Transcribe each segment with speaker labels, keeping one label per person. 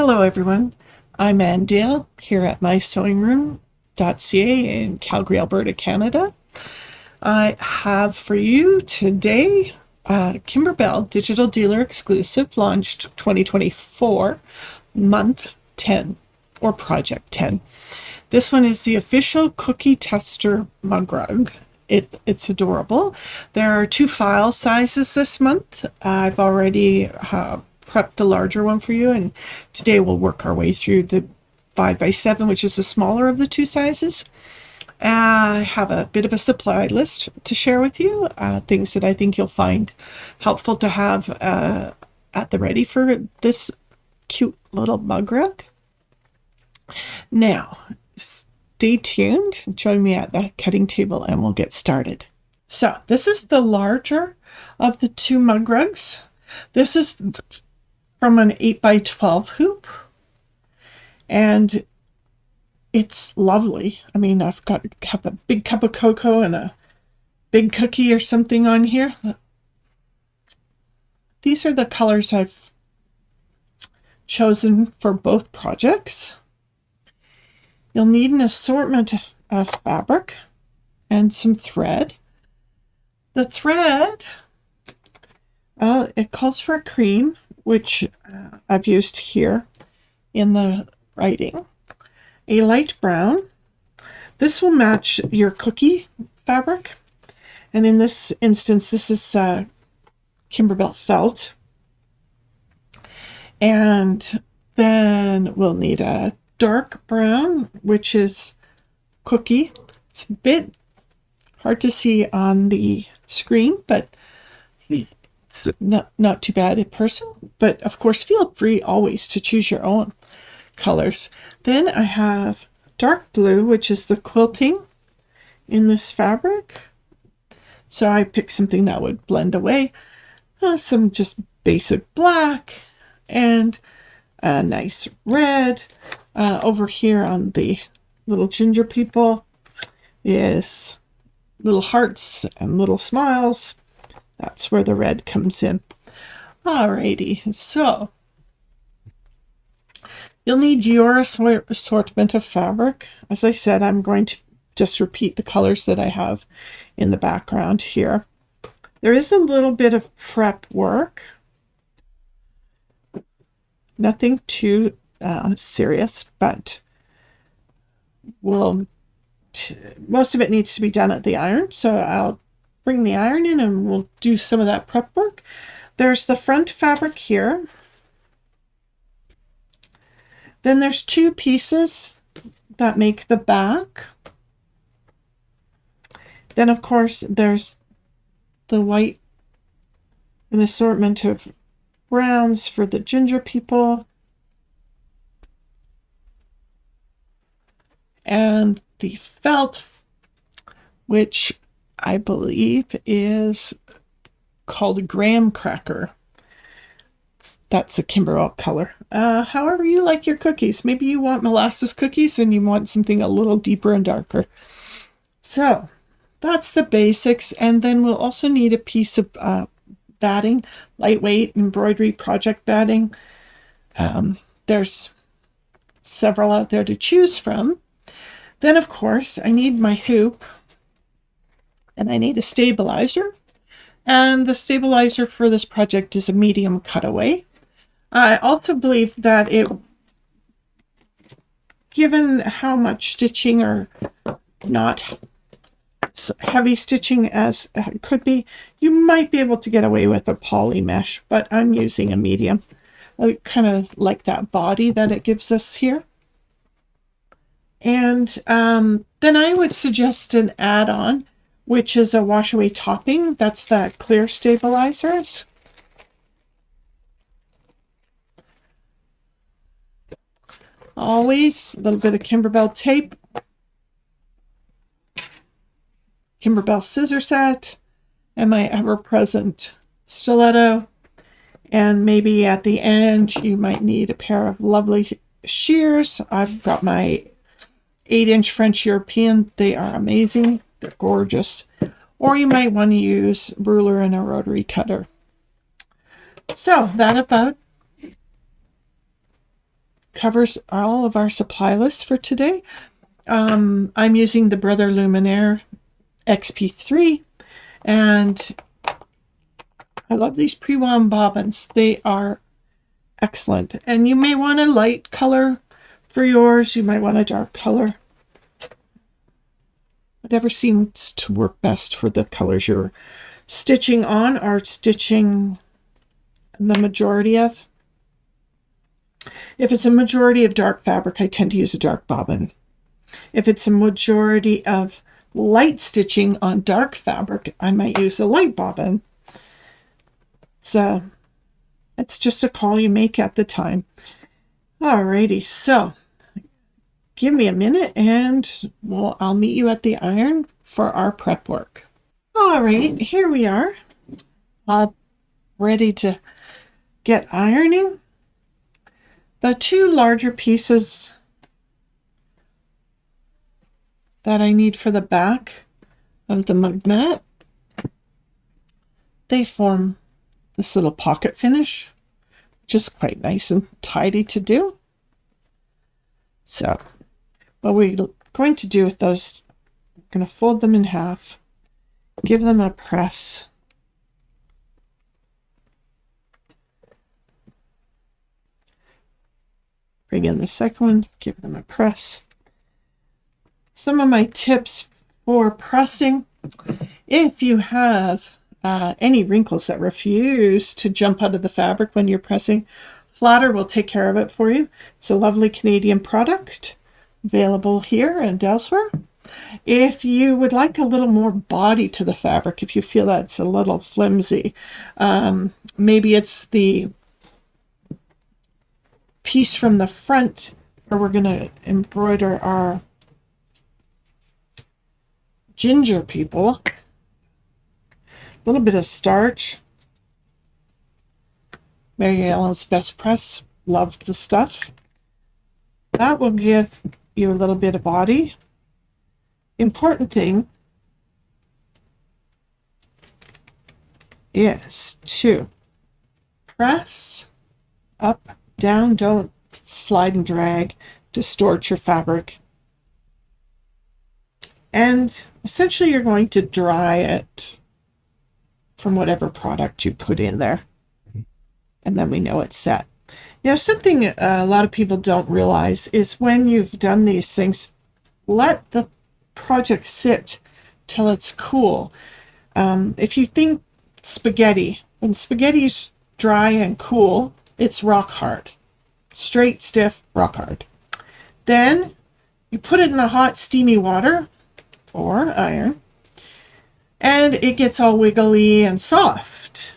Speaker 1: Hello everyone, I'm Ann Dale here at mysewingroom.ca in Calgary, Alberta, Canada. I have for you today Kimberbell Digital Dealer Exclusive, launched 2024, month 10 or project 10. This one is the official cookie tester mug rug. It's adorable. There are two file sizes this month. I've already prepped the larger one for you, and today we'll work our way through the 5x7, which is the smaller of the two sizes. I have a bit of a supply list to share with you, things that I think you'll find helpful to have at the ready for this cute little mug rug. Now, stay tuned, join me at the cutting table and we'll get started. So this is the larger of the two mug rugs. This is from an 8x12 hoop, and it's lovely. I mean, have a big cup of cocoa and a big cookie or something on here. These are the colors I've chosen for both projects. You'll need an assortment of fabric and some thread. The thread, it calls for a cream, which I've used here in the writing. A light brown. This will match your cookie fabric. And in this instance, this is Kimberbell felt. And then we'll need a dark brown, which is cookie. It's a bit hard to see on the screen, but it's not too bad in person. But of course, feel free always to choose your own colors. Then I have dark blue, which is the quilting in this fabric. So I picked something that would blend away. Some just basic black and a nice red. Over here on the little ginger people is little hearts and little smiles. That's where the red comes in. Alrighty, so you'll need your assortment of fabric. As I said, I'm going to just repeat the colors that I have in the background here. There is a little bit of prep work. Nothing too serious, but most of it needs to be done at the iron, so I'll bring the iron in and we'll do some of that prep work. There's the front fabric here. Then there's two pieces that make the back. Then of course there's the white, an assortment of browns for the ginger people, and the felt, which I believe is called graham cracker. That's a Kimberbell color. However you like your cookies. Maybe you want molasses cookies and you want something a little deeper and darker. So that's the basics. And then we'll also need a piece of batting, lightweight embroidery project batting. There's several out there to choose from. Then, of course, I need my hoop, and I need a stabilizer. And the stabilizer for this project is a medium cutaway. I also believe that given how much stitching or not heavy stitching as it could be, you might be able to get away with a poly mesh, but I'm using a medium. I kind of like that body that it gives us here. And then I would suggest an add-on, which is a wash-away topping. That's that clear stabilizers. Always a little bit of Kimberbell tape, Kimberbell scissor set, and my ever-present stiletto. And maybe at the end you might need a pair of lovely shears. I've got my 8-inch French European. They are amazing. They're gorgeous. Or you might want to use a ruler and a rotary cutter. So that about covers all of our supply lists for today. I'm using the Brother Luminaire XP3, and I love these Prewound Bobbins. They are excellent. And you may want a light color for yours. You might want a dark color. Whatever seems to work best for the colors you're stitching on or stitching the majority of. If it's a majority of dark fabric, I tend to use a dark bobbin. If it's a majority of light stitching on dark fabric, I might use a light bobbin. So it's just a call you make at the time. Alrighty, so give me a minute and I'll meet you at the iron for our prep work. Alright, here we are, all ready to get ironing. The two larger pieces that I need for the back of the mug mat, they form this little pocket finish, which is quite nice and tidy to do. So what we're going to do with those, we're going to fold them in half, give them a press. Bring in the second one, give them a press. Some of my tips for pressing: if you have any wrinkles that refuse to jump out of the fabric when you're pressing, Flatter will take care of it for you. It's a lovely Canadian product available here and elsewhere. If you would like a little more body to the fabric, if you feel that's a little flimsy, maybe it's the piece from the front where we're going to embroider our ginger people. A little bit of starch. Mary Ellen's Best Press, loved the stuff. That will give you a little bit of body. Important thing is to press up, down. Don't slide and drag, distort your fabric. And essentially you're going to dry it from whatever product you put in there. And then we know it's set. Now, something a lot of people don't realize is when you've done these things, let the project sit till it's cool. If you think spaghetti, when spaghetti's dry and cool, it's rock hard. Straight, stiff, rock hard. Then you put it in the hot, steamy water or iron, and it gets all wiggly and soft.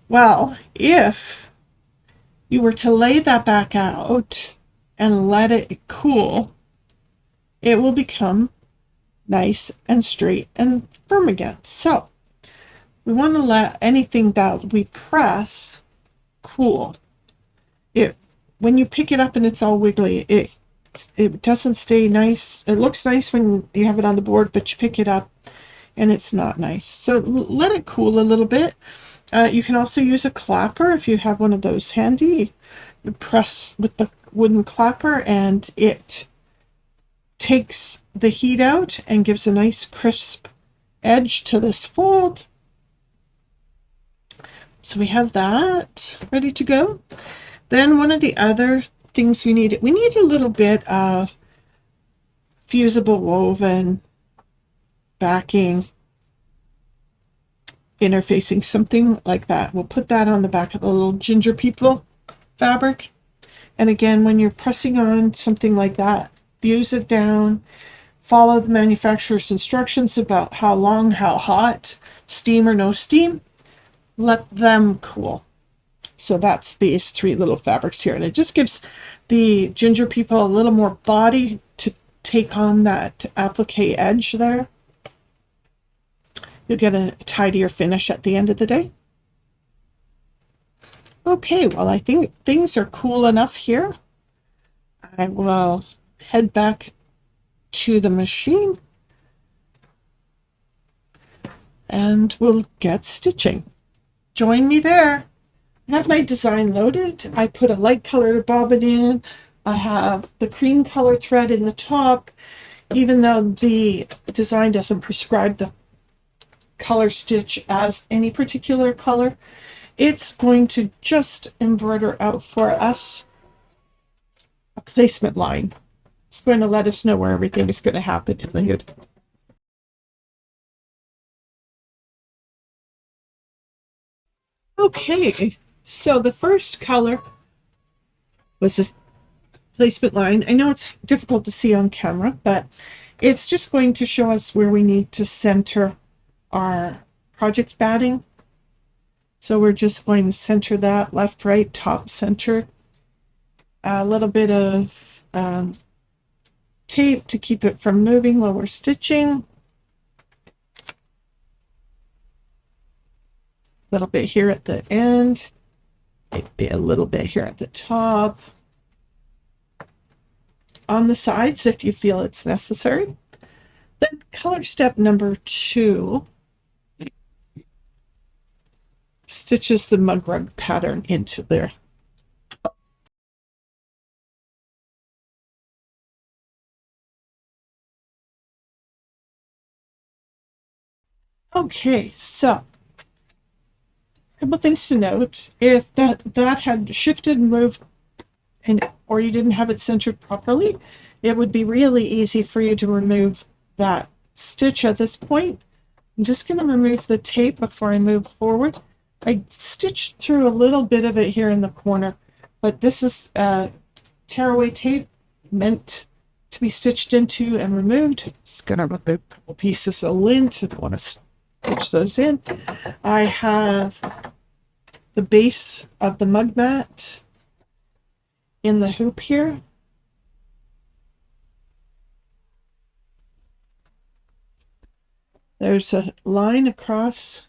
Speaker 1: Well, if you were to lay that back out and let it cool, it will become nice and straight and firm again. So we want to let anything that we press cool. When you pick it up and it's all wiggly, it doesn't stay nice. It looks nice when you have it on the board, but you pick it up and it's not nice. So let it cool a little bit. You can also use a clapper if you have one of those handy. You press with the wooden clapper and it takes the heat out and gives a nice crisp edge to this fold. So we have that ready to go. Then one of the other things we need a little bit of fusible woven backing, interfacing, something like that. We'll put that on the back of the little ginger people fabric. And again, when you're pressing on something like that, fuse it down, follow the manufacturer's instructions about how long, how hot, steam or no steam, let them cool. So that's these three little fabrics here, and it just gives the ginger people a little more body to take on that applique edge there. You'll get a tidier finish at the end of the day. Okay, well, I think things are cool enough here. I will head back to the machine and we'll get stitching. Join me there. I have my design loaded. I put a light colored bobbin in. I have the cream color thread in the top. Even though the design doesn't prescribe the color stitch as any particular color, it's going to just embroider out for us a placement line. It's going to let us know where everything is going to happen in the hood. Okay, so the first color was this placement line. I know it's difficult to see on camera, but it's just going to show us where we need to center our project batting. So we're just going to center that left, right, top, center. A little bit of tape to keep it from moving while we're stitching. A little bit here at the end. Maybe a little bit here at the top. On the sides if you feel it's necessary. Then color step number 2 stitches the mug rug pattern into there. Okay, so a couple things to note. If that had shifted and moved or you didn't have it centered properly, it would be really easy for you to remove that stitch at this point. I'm just going to remove the tape before I move forward. I stitched through a little bit of it here in the corner, but this is tearaway tape meant to be stitched into and removed. Just going to remove a couple pieces of lint. I don't want to stitch those in. I have the base of the mug mat in the hoop here. There's a line across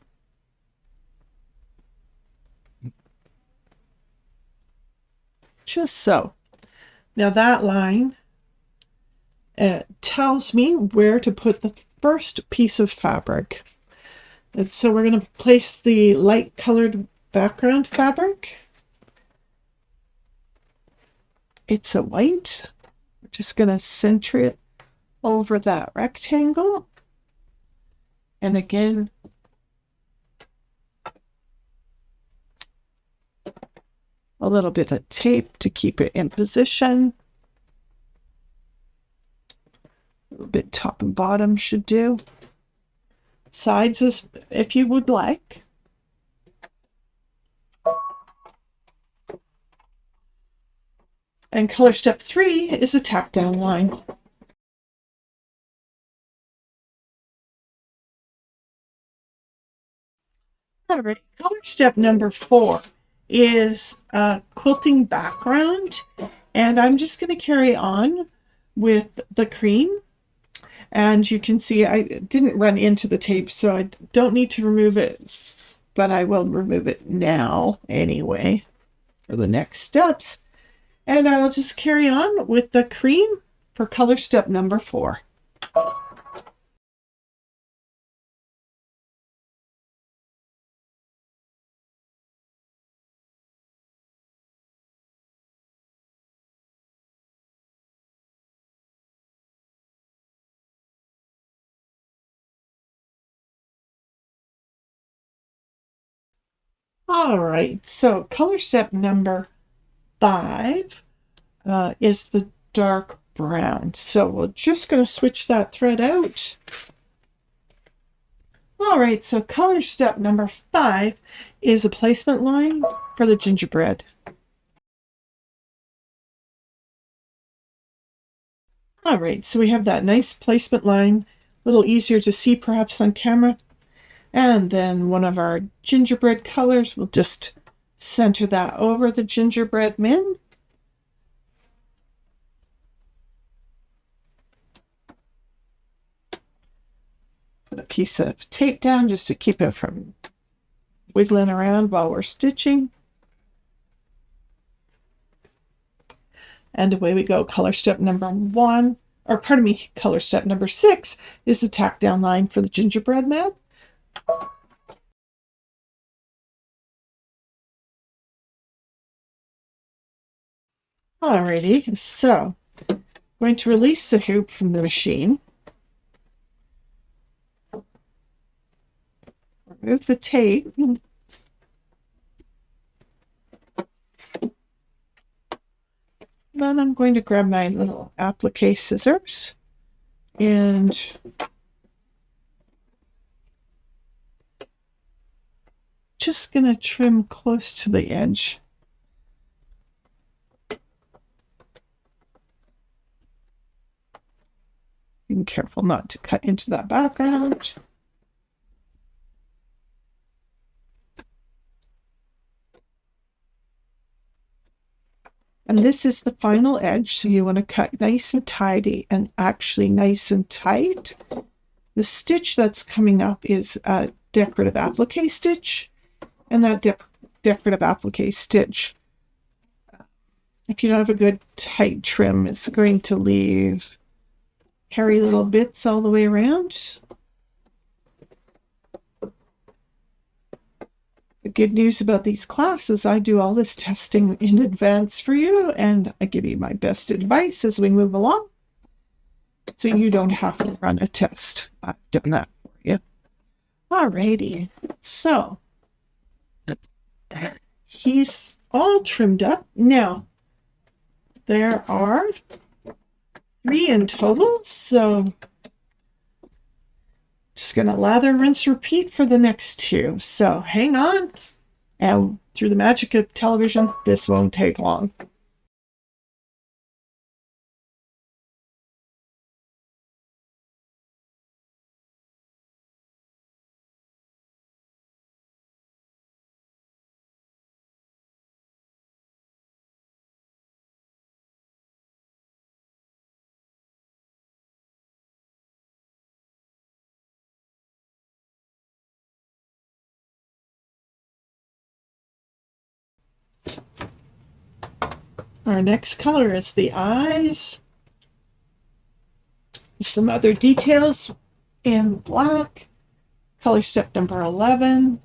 Speaker 1: just so. Now that line tells me where to put the first piece of fabric. And so we're going to place the light colored background fabric. It's a white. We're just going to center it over that rectangle. And again, a little bit of tape to keep it in position. A little bit top and bottom should do. Sides is if you would like. And color step 3 is a tack down line. All right, color step number 4 is a quilting background, and I'm just going to carry on with the cream. And you can see I didn't run into the tape, so I don't need to remove it, but I will remove it now anyway for the next steps. And I will just carry on with the cream for color step number 4. All right, so color step number 5 is the dark brown. So we're just going to switch that thread out. All right, so color step number 5 is a placement line for the gingerbread. All right, so we have that nice placement line, a little easier to see perhaps on camera. And then one of our gingerbread colors, we'll just center that over the gingerbread min. Put a piece of tape down just to keep it from wiggling around while we're stitching. And away we go. Color step number 1, or pardon me, color step number 6 is the tack down line for the gingerbread mat. Alrighty, so I'm going to release the hoop from the machine. Remove the tape. Then I'm going to grab my little applique scissors and just going to trim close to the edge. Being careful not to cut into that background. And this is the final edge, so you want to cut nice and tidy and actually nice and tight. The stitch that's coming up is a decorative applique stitch, and that decorative applique stitch, if you don't have a good tight trim, it's going to leave hairy little bits all the way around. The good news about these classes, I do all this testing in advance for you, and I give you my best advice as we move along, so you don't have to run a test. I've done that for you. Alrighty, so he's all trimmed up. Now, there are 3 in total, so just going to lather, rinse, repeat for the next 2. So hang on, and through the magic of television, this won't take long. Our next color is the eyes. Some other details in black. Color step number 11.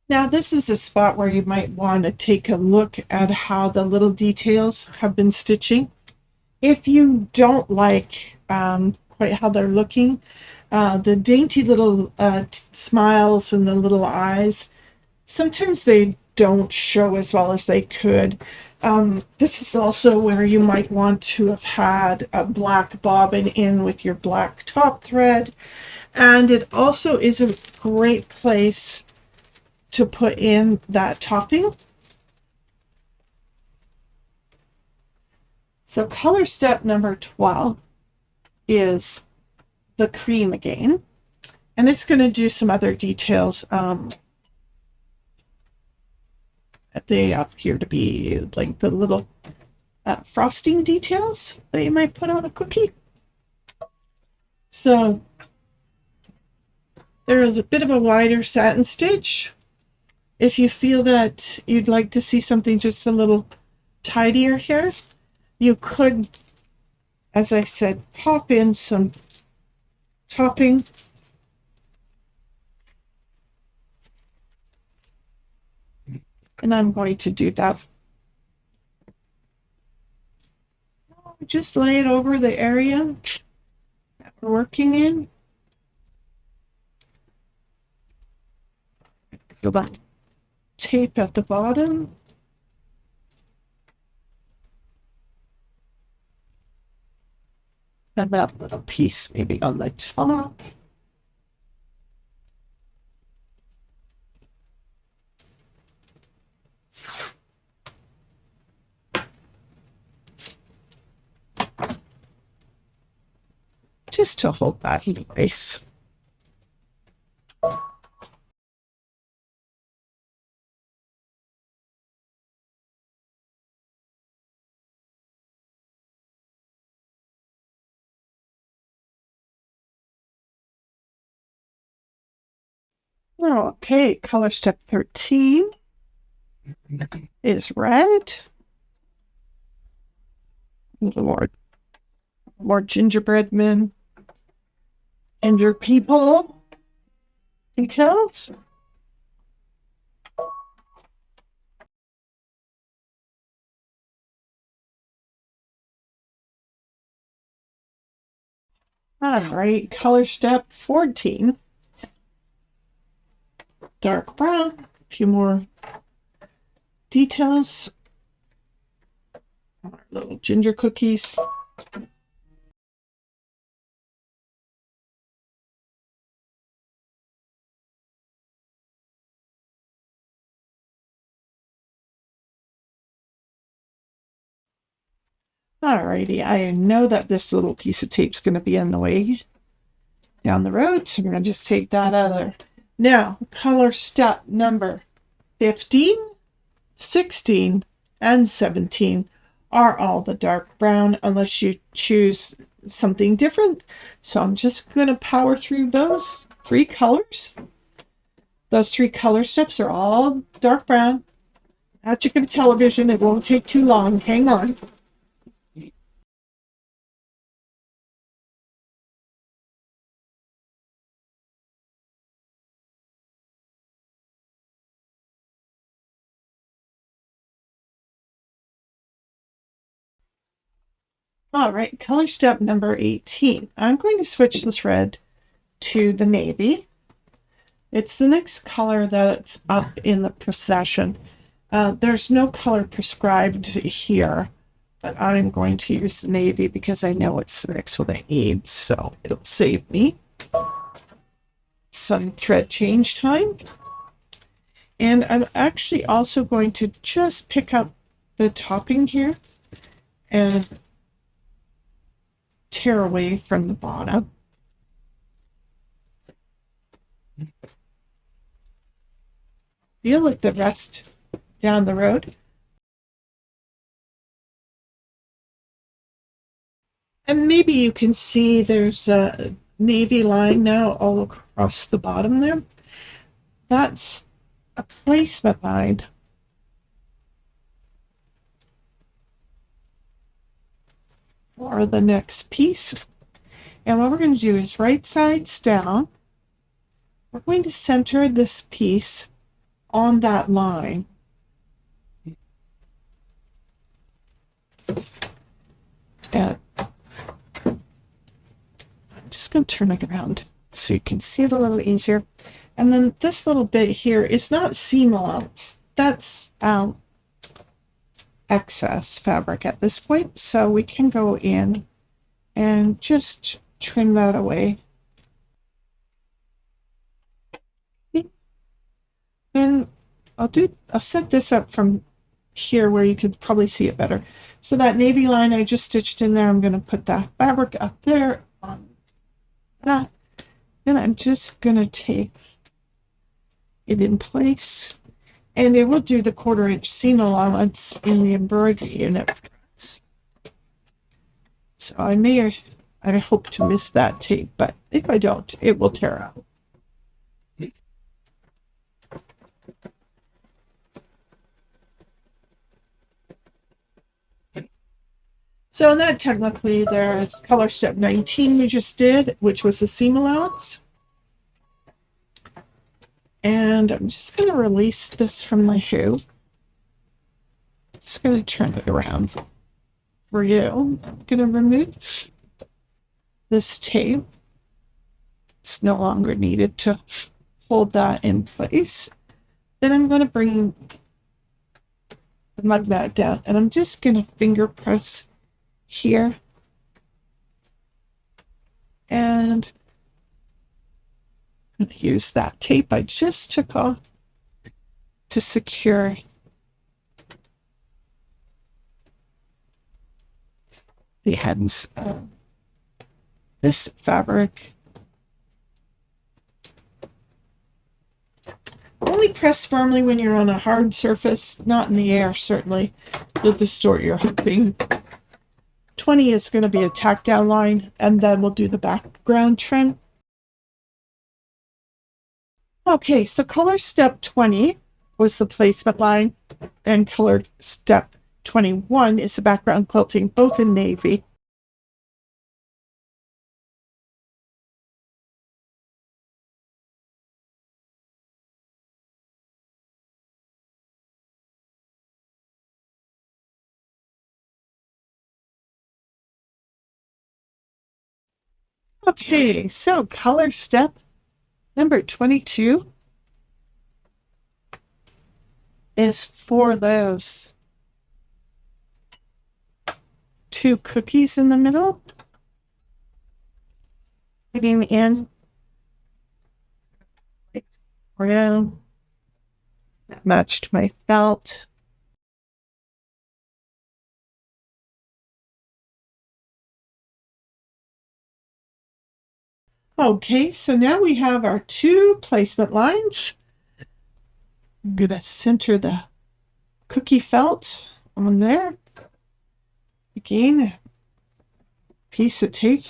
Speaker 1: Now this is a spot where you might want to take a look at how the little details have been stitching. If you don't like quite how they're looking, the dainty little smiles and the little eyes, sometimes they don't show as well as they could. This is also where you might want to have had a black bobbin in with your black top thread. And it also is a great place to put in that topping. So color step number 12 is the cream again, and it's going to do some other details. They appear to be like the little frosting details that you might put on a cookie. So there's a bit of a wider satin stitch. If you feel that you'd like to see something just a little tidier here, you could, as I said, pop in some topping. And I'm going to do that. Just lay it over the area that we're working in. Go back. Tape at the bottom. And that little piece maybe on the top. Just to hold that in place. Okay, color step 13 is red. A little more more gingerbread men, ginger people details. All right, color step 14. Dark brown, a few more details. Our little ginger cookies. Alrighty, I know that this little piece of tape is going to be in the way down the road, so I'm going to just take that out of there. Now, color step number 15, 16, and 17 are all the dark brown, unless you choose something different. So I'm just going to power through those 3 colors. Those 3 color steps are all dark brown. Magic of television, it won't take too long. Hang on. All right, color step number 18. I'm going to switch the thread to the navy. It's the next color that's up in the procession. There's no color prescribed here, but I'm going to use the navy because I know it's the next one I need, so it'll save me some thread change time. And I'm actually also going to just pick up the topping here and tear away from the bottom. Deal with the rest down the road. And maybe you can see there's a navy line now all across the bottom there. That's a placement line. For the next piece. And what we're going to do is right sides down. We're going to center this piece on that line. And I'm just going to turn it around so you can see it a little easier. And then this little bit here is not seam allowance. That's excess fabric at this point, so we can go in and just trim that away. And I'll set this up from here where you could probably see it better. So that navy line I just stitched in there, I'm going to put that fabric up there on that. And I'm just going to take it in place. And it will do the 1/4 inch seam allowance in the embroidery unit for us. So I hope to miss that tape, but if I don't, it will tear out. So in that, technically, there's color step 19 we just did, which was the seam allowance. And I'm just going to release this from my hoop. Just going to turn it around for you. I'm going to remove this tape. It's no longer needed to hold that in place. Then I'm going to bring the mud mat down, and I'm just going to finger press here. And I'm going to use that tape I just took off to secure the ends of this fabric. Only press firmly when you're on a hard surface, not in the air, certainly. You'll distort your hooping. 20 is going to be a tack down line, and then we'll do the background trim. Okay, so color step 20 was the placement line, and color step 21 is the background quilting, both in navy. Okay, so color step number 22 is for those two cookies in the middle. Putting in brown that matched my felt. Okay, so now we have our two placement lines. I'm going to center the cookie felt on there. Again, a piece of tape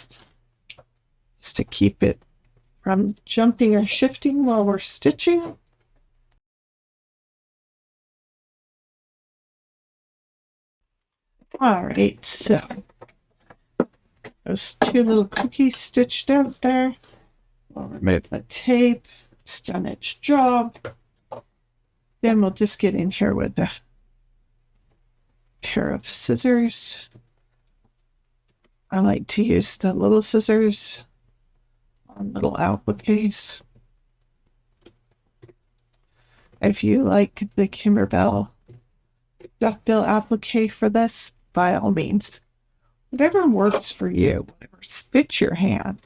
Speaker 1: just to keep it from jumping or shifting while we're stitching. All right, so those two little cookies stitched out there. We'll remove the tape. It's done its job. Then we'll just get in here with a pair of scissors. I like to use the little scissors on little appliques. If you like the Kimberbell duckbill applique for this, by all means, whatever works for you, whatever fits your hand.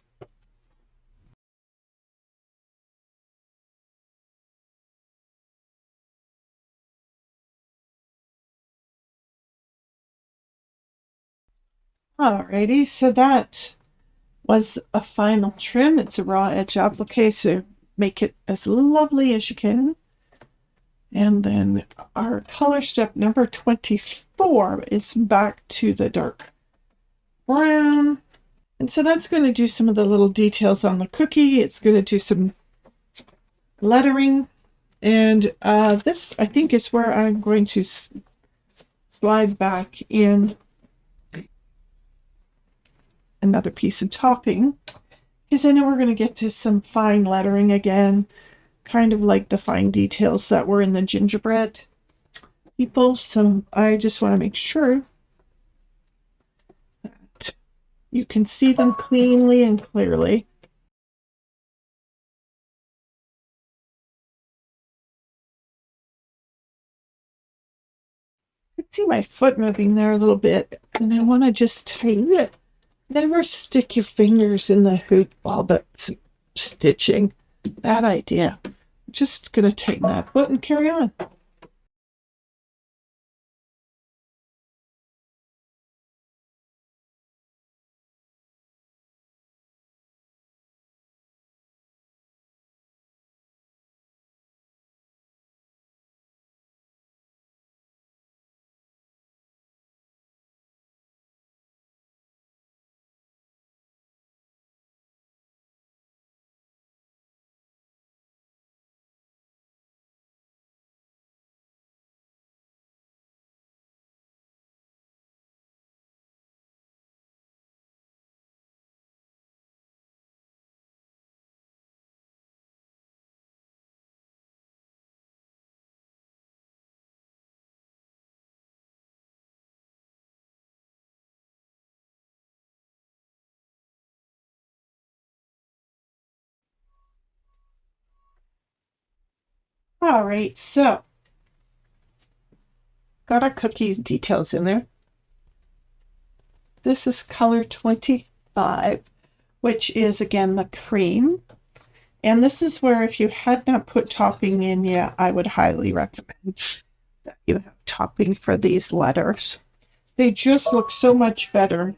Speaker 1: Alrighty, so that was a final trim. It's a raw edge applique, so make it as lovely as you can. And then our color step number 24 is back to the dark brown. And so that's going to do some of the little details on the cookie. It's going to do some lettering. And this, I think, is where I'm going to slide back in another piece of topping, because I know we're going to get to some fine lettering again, kind of like the fine details that were in the gingerbread people. So I just want to make sure that you can see them cleanly and clearly. I can see my foot moving there a little bit, and I want to just tighten it. Never stick your fingers in the hoop while that's stitching. Bad idea. I'm just going to tighten that foot and carry on. All right, so got our cookies details in there. This is color 25, which is again the cream. And this is where, if you had not put topping in yet, I would highly recommend that you have topping for these letters. They just look so much better,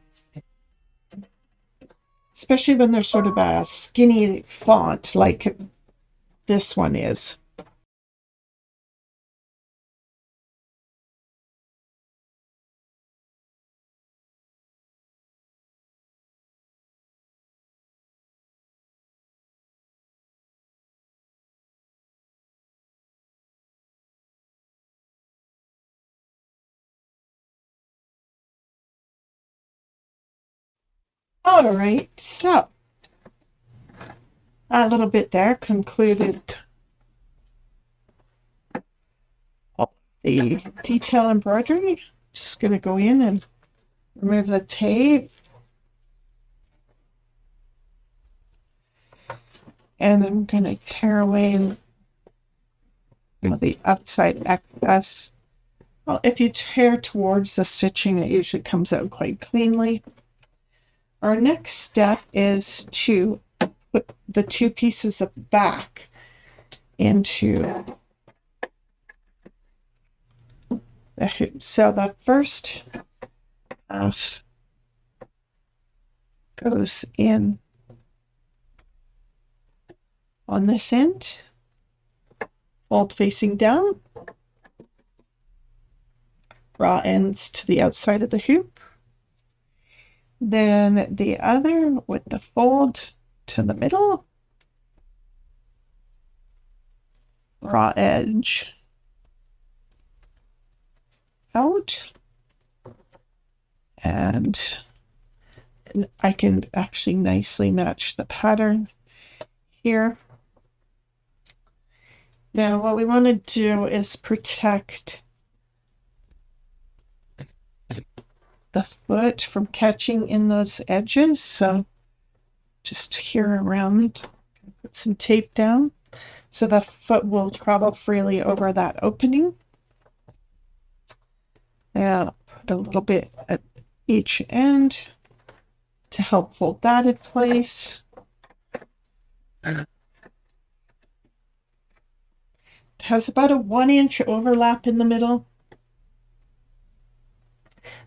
Speaker 1: especially when they're sort of a skinny font like this one is. All right, so a little bit there concluded all the detail embroidery. Just going to go in and remove the tape. And I'm going to tear away the outside excess. Well, if you tear towards the stitching, it usually comes out quite cleanly. Our next step is to put the two pieces of back into the hoop. So the first half goes in on this end, fold facing down, raw ends to the outside of the hoop. Then the other with the fold to the middle, raw edge out, and I can actually nicely match the pattern here. Now what we want to do is protect the foot from catching in those edges, so just here around, put some tape down so the foot will travel freely over that opening. And put a little bit at each end to help hold that in place. It has about a 1-inch overlap in the middle.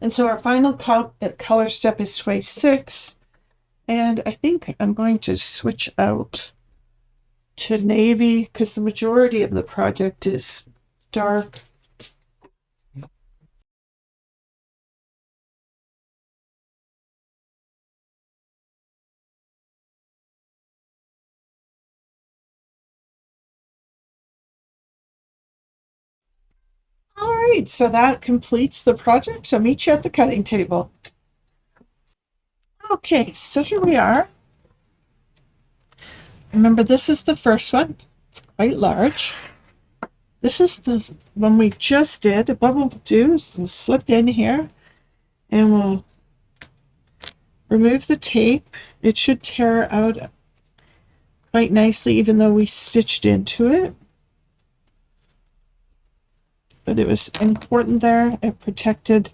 Speaker 1: And so our final color step is 26. And I think I'm going to switch out to navy because the majority of the project is dark. All right, so that completes the project. I'll meet you at the cutting table. Okay, so here we are. Remember, this is the first one. It's quite large. This is the one we just did. What we'll do is we'll slip in here and we'll remove the tape. It should tear out quite nicely, even though we stitched into it. But it was important there. It protected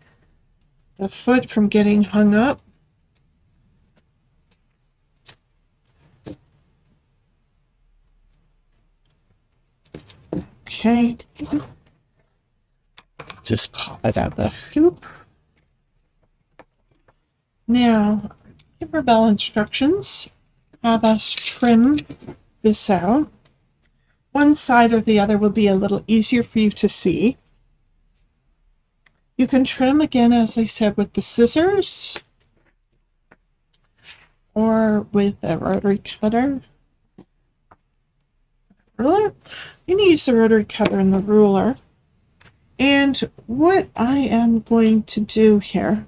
Speaker 1: the foot from getting hung up. Okay. Just pop it out the hoop. Now, Kimberbell instructions have us trim this out. One side or the other will be a little easier for you to see. You can trim again, as I said, with the scissors or with a rotary cutter. Ruler. You can use the rotary cutter and the ruler. And what I am going to do here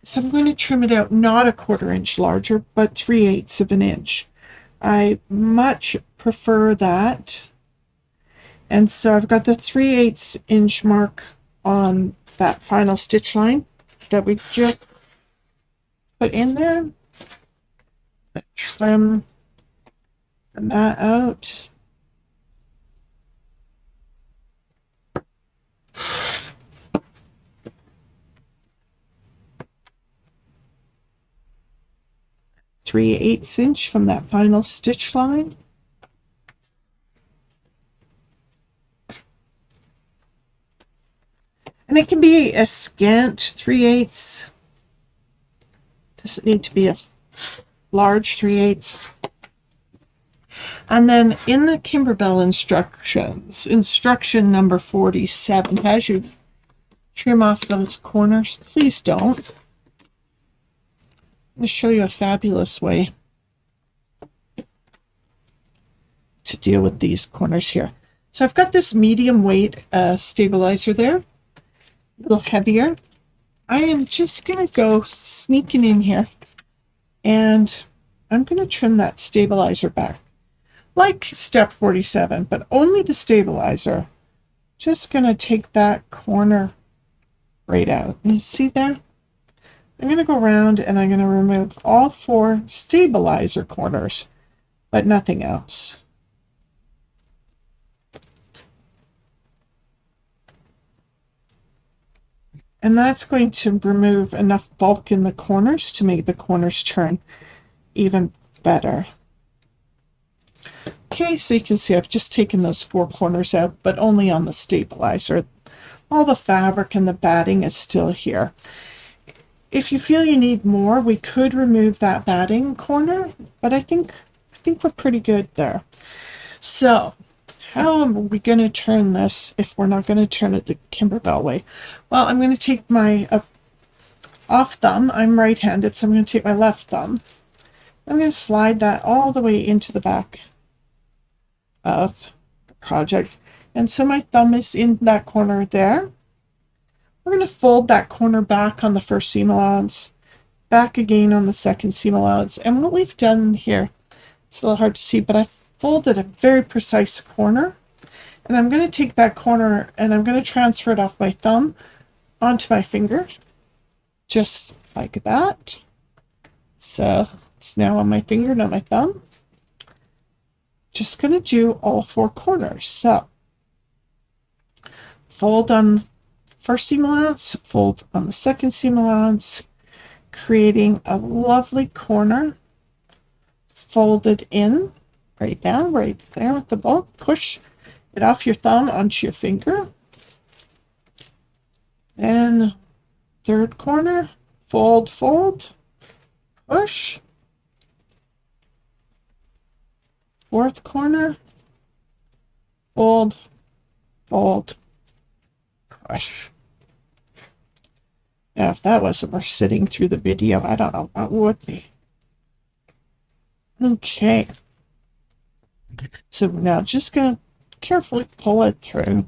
Speaker 1: is I'm going to trim it out not a 1/4 inch larger, but 3/8 of an inch. I much prefer that. And so I've got the 3/8 inch mark on that final stitch line that we just put in there. Trim that out. Three-eighths inch from that final stitch line. And it can be a scant 3/8. Doesn't need to be a large 3/8. And then in the Kimberbell instructions, instruction number 47 has you trim off those corners. Please don't. I'm going to show you a fabulous way to deal with these corners here. So I've got this medium weight stabilizer there, a little heavier. I am just going to go sneaking in here and I'm going to trim that stabilizer back like step 47, but only the stabilizer. Just going to take that corner right out. You see there? I'm going to go around and I'm going to remove all 4 stabilizer corners, but nothing else. And that's going to remove enough bulk in the corners to make the corners turn even better. Okay, so you can see I've just taken those 4 corners out, but only on the stabilizer. All the fabric and the batting is still here. If you feel you need more, we could remove that batting corner, but I think we're pretty good there. So how are we going to turn this if we're not going to turn it the Kimberbell way? Well, I'm going to take my off thumb. I'm right-handed, so I'm going to take my left thumb. I'm going to slide that all the way into the back of the project. And so my thumb is in that corner there. We're going to fold that corner back on the first seam allowance, back again on the second seam allowance. And what we've done here, it's a little hard to see, but I folded a very precise corner. And I'm going to take that corner and I'm going to transfer it off my thumb onto my finger, just like that. So it's now on my finger, not my thumb. Just going to do all 4 corners. So fold on first seam allowance, fold on the second seam allowance, creating a lovely corner, folded in right down, right there with the bulk. Push it off your thumb onto your finger. Then third corner, fold, fold, push. Fourth corner, fold, fold, push. Now, if that wasn't sitting through the video, I don't know what would be. Okay. So now just going to carefully pull it through.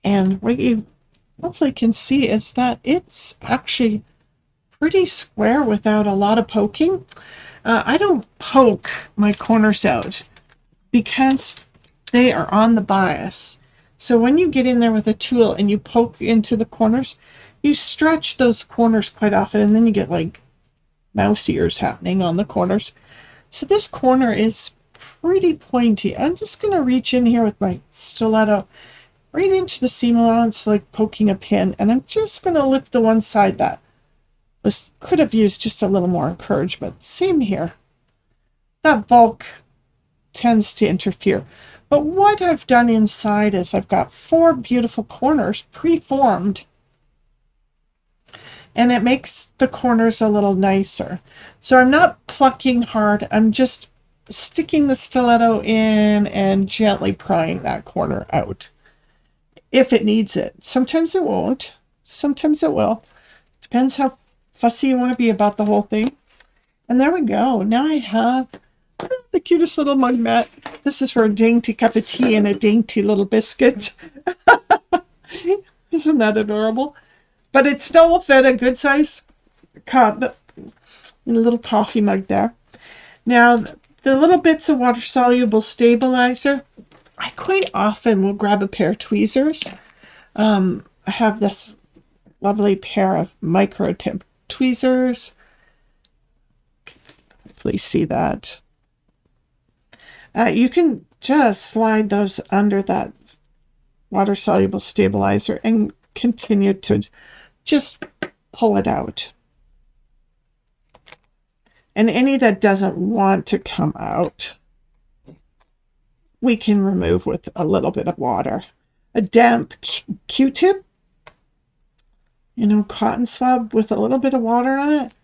Speaker 1: And what you hopefully can see is that it's actually pretty square without a lot of poking. I don't poke my corners out because they are on the bias. So when you get in there with a tool and you poke into the corners, you stretch those corners quite often, and then you get like mouse ears happening on the corners. So this corner is pretty pointy. I'm just going to reach in here with my stiletto right into the seam allowance, like poking a pin, and I'm just going to lift the one side that could have used just a little more encouragement. Same here. That bulk tends to interfere. But what I've done inside is I've got 4 beautiful corners pre-formed, and it makes the corners a little nicer. So I'm not plucking hard. I'm just sticking the stiletto in and gently prying that corner out if it needs it. Sometimes it won't. Sometimes it will. Depends how fussy you want to be about the whole thing. And there we go. Now I have the cutest little mug mat. This is for a dainty cup of tea and a dainty little biscuit. Isn't that adorable? But it still will fit a good size cup in a little coffee mug there. Now, the little bits of water-soluble stabilizer, I quite often will grab a pair of tweezers. I have this lovely pair of micro tip tweezers. Hopefully see that. You can just slide those under that water-soluble stabilizer and continue to just pull it out. And any that doesn't want to come out, we can remove with a little bit of water. A damp Q-tip, cotton swab with a little bit of water on it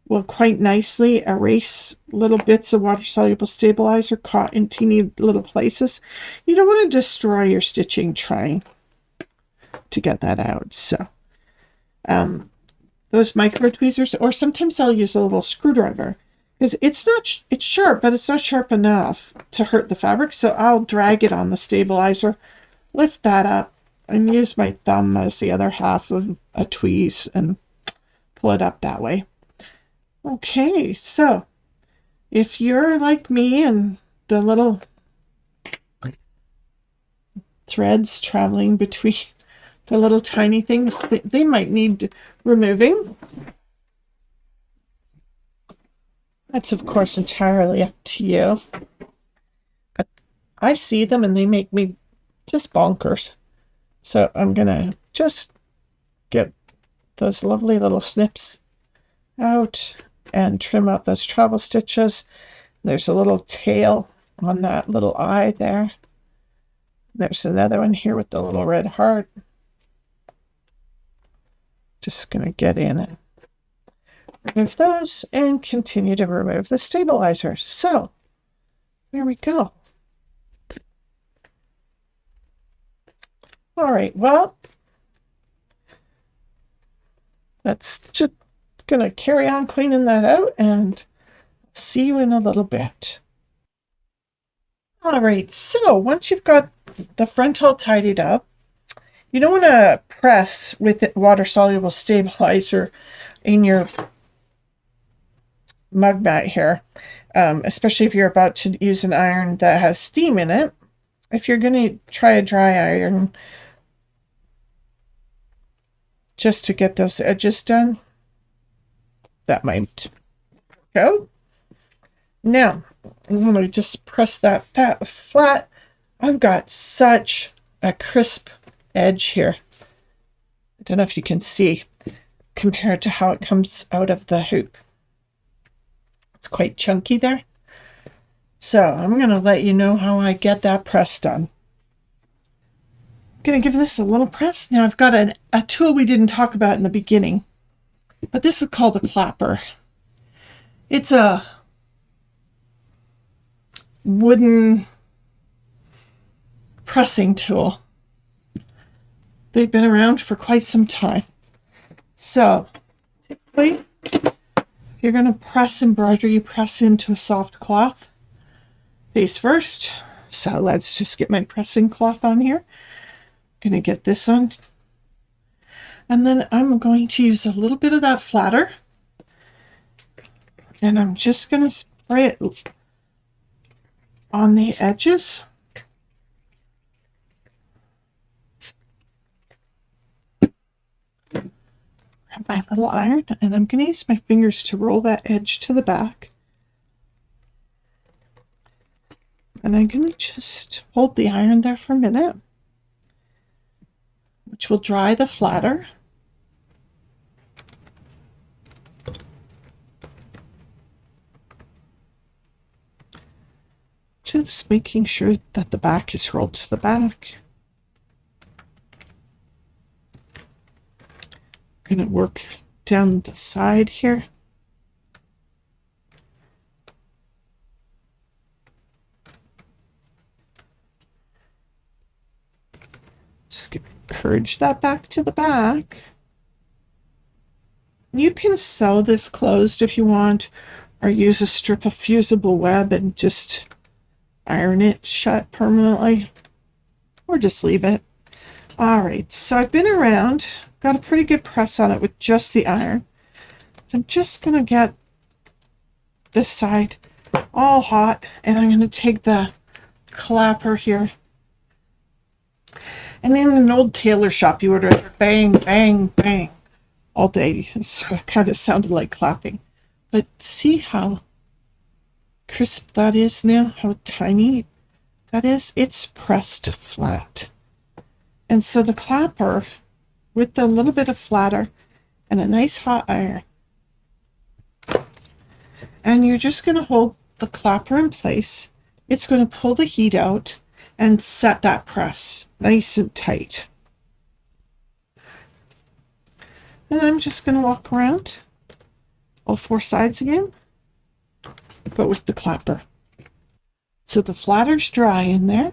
Speaker 1: will quite nicely erase little bits of water-soluble stabilizer caught in teeny little places. You don't want to destroy your stitching trying to get that out. So those micro tweezers, or sometimes I'll use a little screwdriver, because it's sharp, but it's not sharp enough to hurt the fabric. So I'll drag it on the stabilizer, lift that up, and use my thumb as the other half of a tweeze and pull it up that way. Okay, so if you're like me and the little threads traveling between the little tiny things, they might need removing. That's, of course, entirely up to you. But I see them and they make me just bonkers. So I'm going to just get those lovely little snips out and trim out those travel stitches. There's a little tail on that little eye there. There's another one here with the little red heart. Just going to get in and remove those and continue to remove the stabilizer. So there we go. All right, well, that's just going to carry on cleaning that out and see you in a little bit. All right, so once you've got the front all tidied up, you don't want to press with water-soluble stabilizer in your mug mat here, especially if you're about to use an iron that has steam in it. If you're going to try a dry iron just to get those edges done, that might go. Now, I'm going to just press that flat. I've got such a crisp edge here. I don't know if you can see compared to how it comes out of the hoop. It's quite chunky there. So I'm going to let you know how I get that press done. I'm going to give this a little press. Now I've got a tool we didn't talk about in the beginning, but this is called a clapper. It's a wooden pressing tool. They've been around for quite some time. So typically, if you're going to press embroidery, you press into a soft cloth face first. So let's just get my pressing cloth on here. I'm going to get this on. And then I'm going to use a little bit of that flatter. And I'm just going to spray it on the edges. Grab my little iron, and I'm going to use my fingers to roll that edge to the back. And I'm going to just hold the iron there for a minute, which will dry the flatter. Just making sure that the back is rolled to the back. I'm going to work down the side here. Just encourage that back to the back. You can sew this closed if you want, or use a strip of fusible web and just iron it shut permanently, or just leave it. All right, so I've been around, got a pretty good press on it with just the iron. I'm just going to get this side all hot, and I'm going to take the clapper here. And in an old tailor shop, you would have bang, bang, bang all day. So it kind of sounded like clapping. But see how crisp that is now, how tiny that is? It's pressed flat. And so the clapper, with a little bit of flatter and a nice hot iron, and you're just going to hold the clapper in place. It's going to pull the heat out and set that press nice and tight. And I'm just going to walk around all four sides again, but with the clapper. So the flatter's dry in there.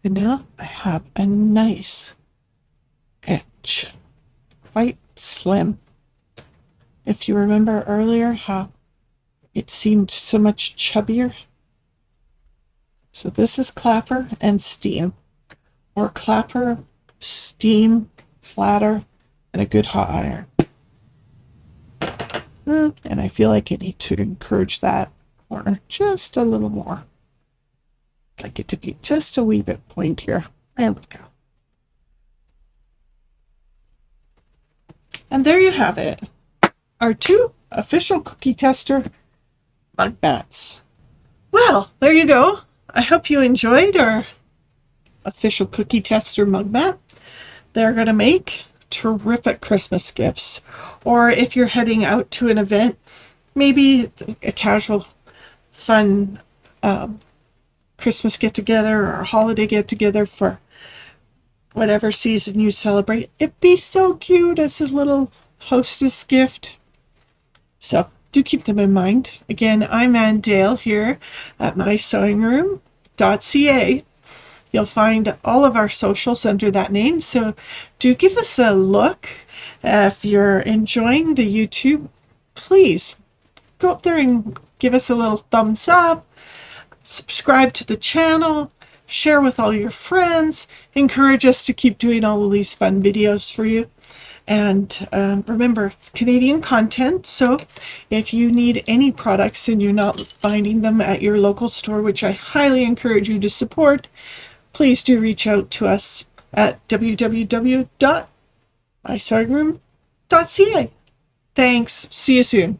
Speaker 1: And now I have a nice edge, quite slim. If you remember earlier how it seemed so much chubbier. So this is clapper and steam, or clapper, steam, flatter, and a good hot iron. And I feel like I need to encourage that corner just a little more. I'd like it to be just a wee bit pointier. There we go. And there you have it. Our 2 official cookie tester mug mats. Well, there you go. I hope you enjoyed our official cookie tester mug mat. They're going to make terrific Christmas gifts. Or if you're heading out to an event, maybe a casual, fun Christmas get-together or a holiday get-together for whatever season you celebrate. It'd be so cute as a little hostess gift. So do keep them in mind. Again, I'm Ann Dale here at mysewingroom.ca. You'll find all of our socials under that name, so do give us a look. If you're enjoying the YouTube, please go up there and give us a little thumbs up, subscribe to the channel, share with all your friends, encourage us to keep doing all of these fun videos for you. And remember, it's Canadian content, so if you need any products and you're not finding them at your local store, which I highly encourage you to support, please do reach out to us at www.mysewingroom.ca. Thanks. See you soon.